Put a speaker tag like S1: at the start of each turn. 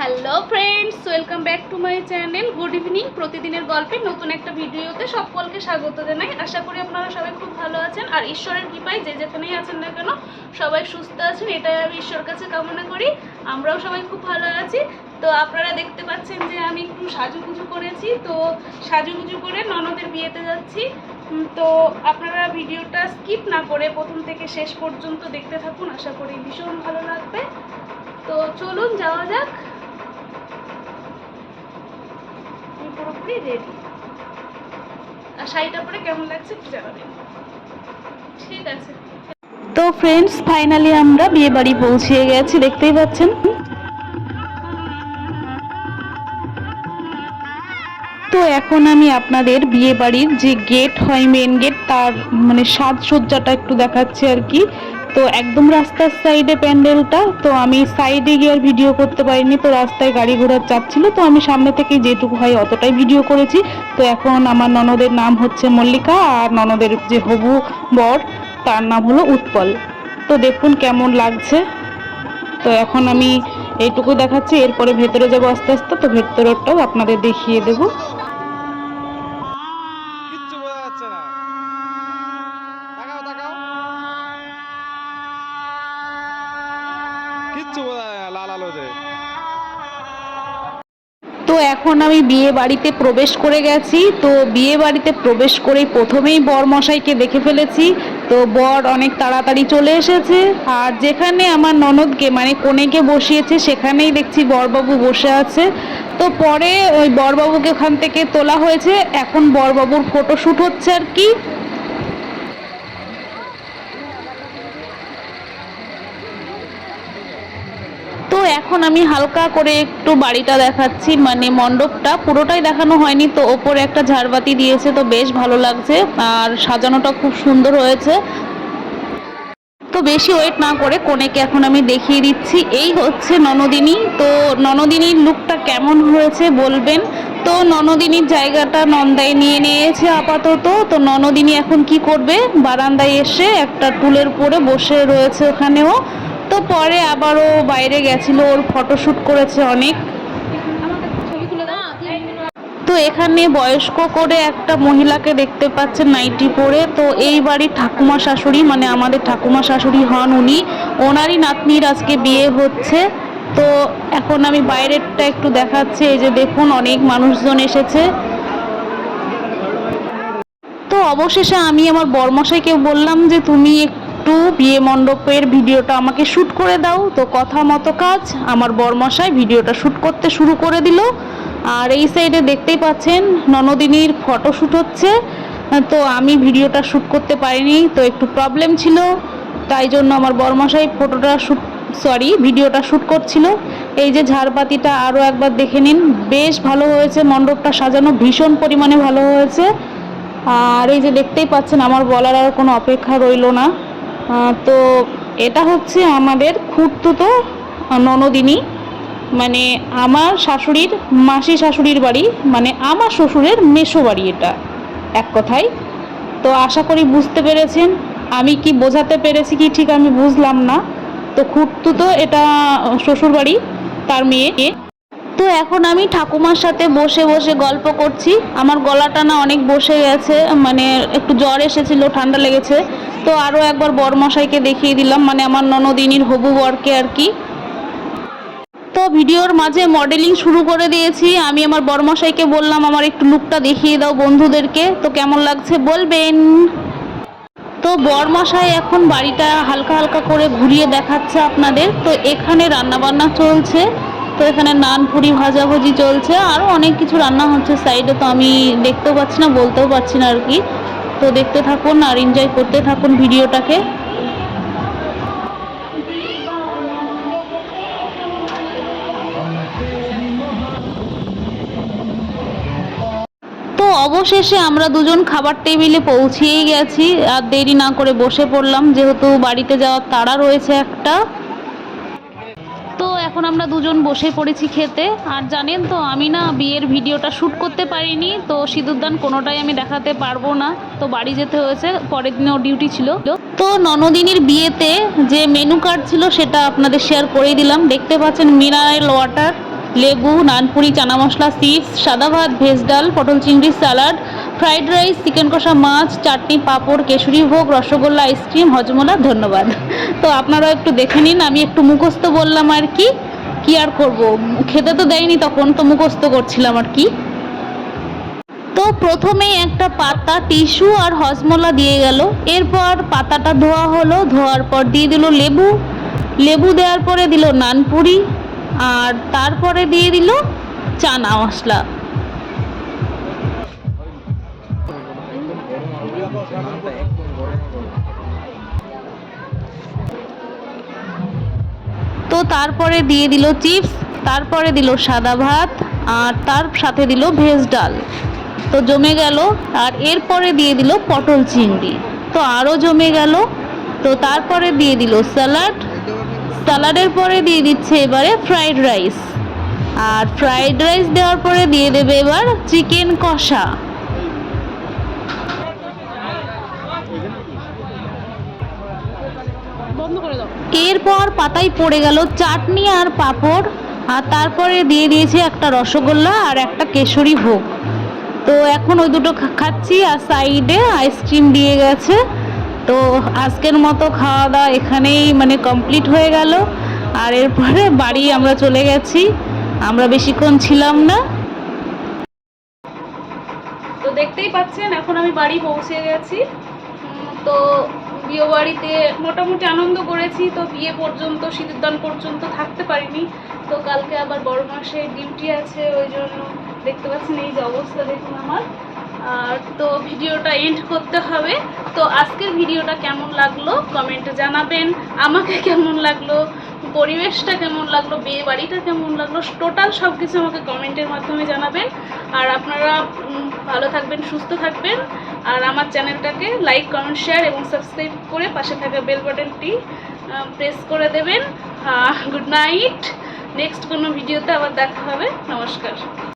S1: Hello friends, welcome back to my channel. Good evening. প্রতিদিনের গল্পে নতুন একটা ভিডিওতে সকলকে স্বাগত জানাই। আশা করি আপনারা সবাই খুব ভালো আছেন আর ঈশ্বরের কৃপায় যে যেখানেই আছেন না কেন সবাই সুস্থ আছেন, এটাই আমি ঈশ্বরের কাছে কামনা করি। আমরাও সবাই খুব ভালো আছি। তো আপনারা দেখতে পাচ্ছেন যে আমি একটু সাজুগুজু করেছি, তো সাজুগুজু করে ননদের বিয়েতে যাচ্ছি। তো আপনারা ভিডিওটা স্কিপ না করে প্রথম থেকে শেষ পর্যন্ত দেখতে থাকুন, আশা করি ভীষণ ভালো লাগবে। তো চলুন যাওয়া যাক। পুরোপুরি রেডি, আর শাড়িটা পরে কেমন লাগছে একটু জানাবেন। ঠিক আছে। তো ফ্রেন্ডস, ফাইনালি আমরা বিয়ে বাড়ি পৌঁছে গেছি, দেখতেই পাচ্ছেন। তো এখন আমি আপনাদের বিয়ে বাড়ির যে গেট হয়, মেন গেট, তার মানে সাজসজ্জাটা একটু দেখাচ্ছি আর কি। তো একদম রাস্তার সাইডে প্যান্ডেলটা, তো আমি সাইডে গিয়ে আর ভিডিও করতে পারিনি, তো রাস্তায় গাড়ি ঘোড়া যাচ্ছিল, তো আমি সামনে থেকে যেটুকু হয় অতটাই ভিডিও করেছি। তো এখন আমার ননদের নাম হচ্ছে মল্লিকা, আর ননদের যে হবু বর তার নাম হলো উৎপল। তো দেখুন কেমন লাগছে। তো এখন আমি এইটুকু দেখাচ্ছি, এরপরে ভেতরে যাবো আস্তে আস্তে, তো ভেতরটাও আপনাদের দেখিয়ে দেবো।
S2: কিচ্ছু বোঝা যাচ্ছে না। তাকাও তাকাও, কিচ্ছু বোঝা যায় না, লাল আলো যে।
S1: তো এখন আমি বিয়ে বাড়িতে প্রবেশ করে গেছি। তো বিয়ে বাড়িতে প্রবেশ করেই প্রথমেই বর মশাইকে দেখে ফেলেছি। তো বর অনেক তাড়াতাড়ি চলে এসেছে, আর যেখানে আমার ননদকে মানে কনেকে বসিয়েছে সেখানেই দেখছি বরবাবু বসে আছে। তো পরে ওই বরবাবুকে ওখান থেকে তোলা হয়েছে, এখন বরবাবুর ফটোশ্যুট হচ্ছে আর কি। তো এখন আমি হালকা করে একটু বাড়িটা দেখাচ্ছি, মানে মণ্ডপটা পুরোটাই দেখানো হয়নি। তো ওপরে একটা ঝাড়বাতি দিয়েছে, তো বেশ ভালো লাগছে, আর সাজানোটা খুব সুন্দর হয়েছে। তো বেশি ওয়েট না করে কনেকে এখন আমি দেখিয়ে দিচ্ছি। এই হচ্ছে ননদিনী। তো ননদিনীর লুকটা কেমন হয়েছে বলবেন। তো ননদিনীর জায়গাটা নন্দায় নিয়ে নিয়েছে আপাতত। তো ননদিনী এখন কি করবে, বারান্দায় এসে একটা টুলের উপরে বসে রয়েছে ওখানেও। তো পরে আবারও বাইরে গেছিল, ওর ফটোশ্যুট করেছে অনেক। তো এখানে বয়স্ক করে একটা মহিলাকে দেখতে পাচ্ছেন নাইটি পরে। তো এই বাড়ির ঠাকুমা শাশুড়ি, মানে আমাদের ঠাকুমা শাশুড়ি হন উনি, ওনারই নাতনির আজকে বিয়ে হচ্ছে। তো এখন আমি বাইরেরটা একটু দেখাচ্ছি। এই যে দেখুন অনেক মানুষজন এসেছে। তো অবশেষে আমি আমার বরমশাইকে বললাম যে তুমি একটু বিয়ে মণ্ডপের ভিডিওটা আমাকে শ্যুট করে দাও। তো কথা মতো কাজ, আমার বরমশাই ভিডিওটা শ্যুট করতে শুরু করে দিল। আর এই সাইডে দেখতেই পাচ্ছেন ননদিনীর ফটোশ্যুট হচ্ছে। তো আমি ভিডিওটা শ্যুট করতে পারিনি, তো একটু প্রবলেম ছিল, তাই জন্য আমার বরমশাই ভিডিওটা শ্যুট করছিল। এই যে ঝাড়বাতিটা আরও একবার দেখে নিন, বেশ ভালো হয়েছে, মণ্ডপটা সাজানো ভীষণ পরিমাণে ভালো হয়েছে। আর এই যে দেখতেই পাচ্ছেন, আমার বলার আর কোনো অপেক্ষা রইল না। তো এটা হচ্ছে আমাদের খুড়তুতো ননদিনী, মানে আমার শাশুড়ির মাসি শাশুড়ির বাড়ি, মানে আমার শ্বশুরের মেসো বাড়ি এটা এক কথায়। তো আশা করি বুঝতে পেরেছেন। আমি কি বোঝাতে পেরেছি কি ঠিক আমি বুঝলাম না। তো খুড়তুতো এটা শ্বশুর বাড়ি, তার মেয়ে। তো এখন আমি ঠাকুমার সাথে বসে বসে গল্প করছি। আমার গলাটা না অনেক বসে গেছে, মানে একটু জ্বর এসেছিল, ঠান্ডা লেগেছে। তো আরও একবার বরমশাইকে দেখিয়ে দিলাম, মানে আমার ননদিনীর হবু বরকে আর কি। তো ভিডিওর মাঝে মডেলিং শুরু করে দিয়েছি। আমি আমার বরমশাইকে বললাম আমার একটু লুকটা দেখিয়ে দাও বন্ধুদেরকে, তো কেমন লাগছে বলবেন। তো বরমশাই এখন বাড়িটা হালকা হালকা করে ঘুরিয়ে দেখাচ্ছে আপনাদের। তো এখানে রান্নাবান্না চলছে, তো এখানে নান পুরি ভাজাভুজি চলছে, আরও অনেক কিছু রান্না হচ্ছে সাইডে। তো আমি দেখতেও পাচ্ছি না, বলতেও পারছি না আর কি। তো দেখতে থাকুন আর এনজয় করতে থাকুন ভিডিওটাকে। তো অবশেষে আমরা দুজন খাবার টেবিলে পৌঁছেই গেছি, আর দেরি না করে বসে পড়লাম, যেহেতু বাড়িতে যাওয়ার তাড়া রয়েছে একটা। তো এখন আমরা দুজন বসে পড়েছি খেতে। আর জানেন তো আমি না বিয়ের ভিডিওটা শ্যুট করতে পারিনি, তো সিঁদুরদান কোনোটাই আমি দেখাতে পারবো না, তো বাড়ি যেতে হয়েছে, পরের দিনেও ডিউটি ছিল। তো ননদিনীর বিয়েতে যে মেনু কার্ড ছিল সেটা আপনাদের শেয়ার করেই দিলাম। দেখতে পাচ্ছেন মিনারেল ওয়াটার, লেবু, নানপুরি, চানা মশলা, চিপস, সাদা ভাত, ভেজ ডাল, পটল চিংড়ি স্যালাড, ফ্রাইড রাইস, চিকেন কষা, মাছ, চাটনি, পাঁপড়, কেশরী ভোগ, রসগোল্লা, আইসক্রিম, হজমোলা। ধন্যবাদ। তো আপনারাও একটু দেখে নিন, আমি একটু মুখস্থ বললাম আর কি আর করব, খেতে তো দেয়নি তখন, তো মুখস্থ করছিলাম আর কি। তো প্রথমেই একটা পাতা, টিস্যু আর হজমোলা দিয়ে গেল। এরপর পাতাটা ধোয়া হলো, ধোয়ার পর দিয়ে দিল লেবু, লেবু দেওয়ার পরে দিল নানপুরি, আর তারপরে দিয়ে দিল চানা মশলা। তো তারপরে দিয়ে দিল চিপস, তারপরে দিল সাদা ভাত, আর তার সাথে দিল ভেজ ডাল। তো জমে গেল। আর এরপরে দিয়ে দিল পটল চিংড়ি, তো আরও জমে গেল। তো তারপরে দিয়ে দিল স্যালাড, স্যালাডের পরে দিয়ে দিচ্ছে এবারে ফ্রাইড রাইস, আর ফ্রাইড রাইস দেওয়ার পরে দিয়ে দেবে এবার চিকেন কষা। এরপর পাতায় পড়ে গেল চাটনি আর পাঁপড়, আর তারপরে দিয়ে দিয়েছে একটা রসগোল্লা আর একটা কেশরী ভোগ। তো এখন ওই দুটো খাচ্ছি, আর সাইডে আইসক্রিম দিয়ে গেছে। তো আজকের মতো খাওয়া দাওয়া এখানেই মানে কমপ্লিট হয়ে গেল। আর এরপরে বাড়ি আমরা চলে গেছি, আমরা বেশিক্ষণ ছিলাম না। তো দেখতেই পাচ্ছেন এখন আমি বাড়ি পৌঁছে গেছি। তো বিয়ে বাড়িতে মোটামুটি আনন্দ করেছি, তো বিয়ে পর্যন্ত, সিঁদুরদান পর্যন্ত থাকতে পারিনি। তো কালকে আবার বড় মাসের ডিউটি আছে, ওই জন্য দেখতে পাচ্ছেন এই যে অবস্থা দেখুন আমার। আর তো ভিডিওটা এন্ড করতে হবে। তো আজকের ভিডিওটা কেমন লাগলো কমেন্টে জানাবেন, আমাকে কেমন লাগলো, পরিবেশটা কেমন লাগলো, বিয়ে বাড়িটা কেমন লাগলো, টোটাল সব কিছু আমাকে কমেন্টের মাধ্যমে জানাবেন। আর আপনারা ভালো থাকবেন, সুস্থ থাকবেন, আর আমার চ্যানেলটাকে লাইক, কমেন্ট, শেয়ার এবং সাবস্ক্রাইব করে পাশে থাকা বেল বাটনটি প্রেস করে দেবেন। গুড নাইট, নেক্সট কোনো ভিডিওতে আবার দেখা হবে। নমস্কার।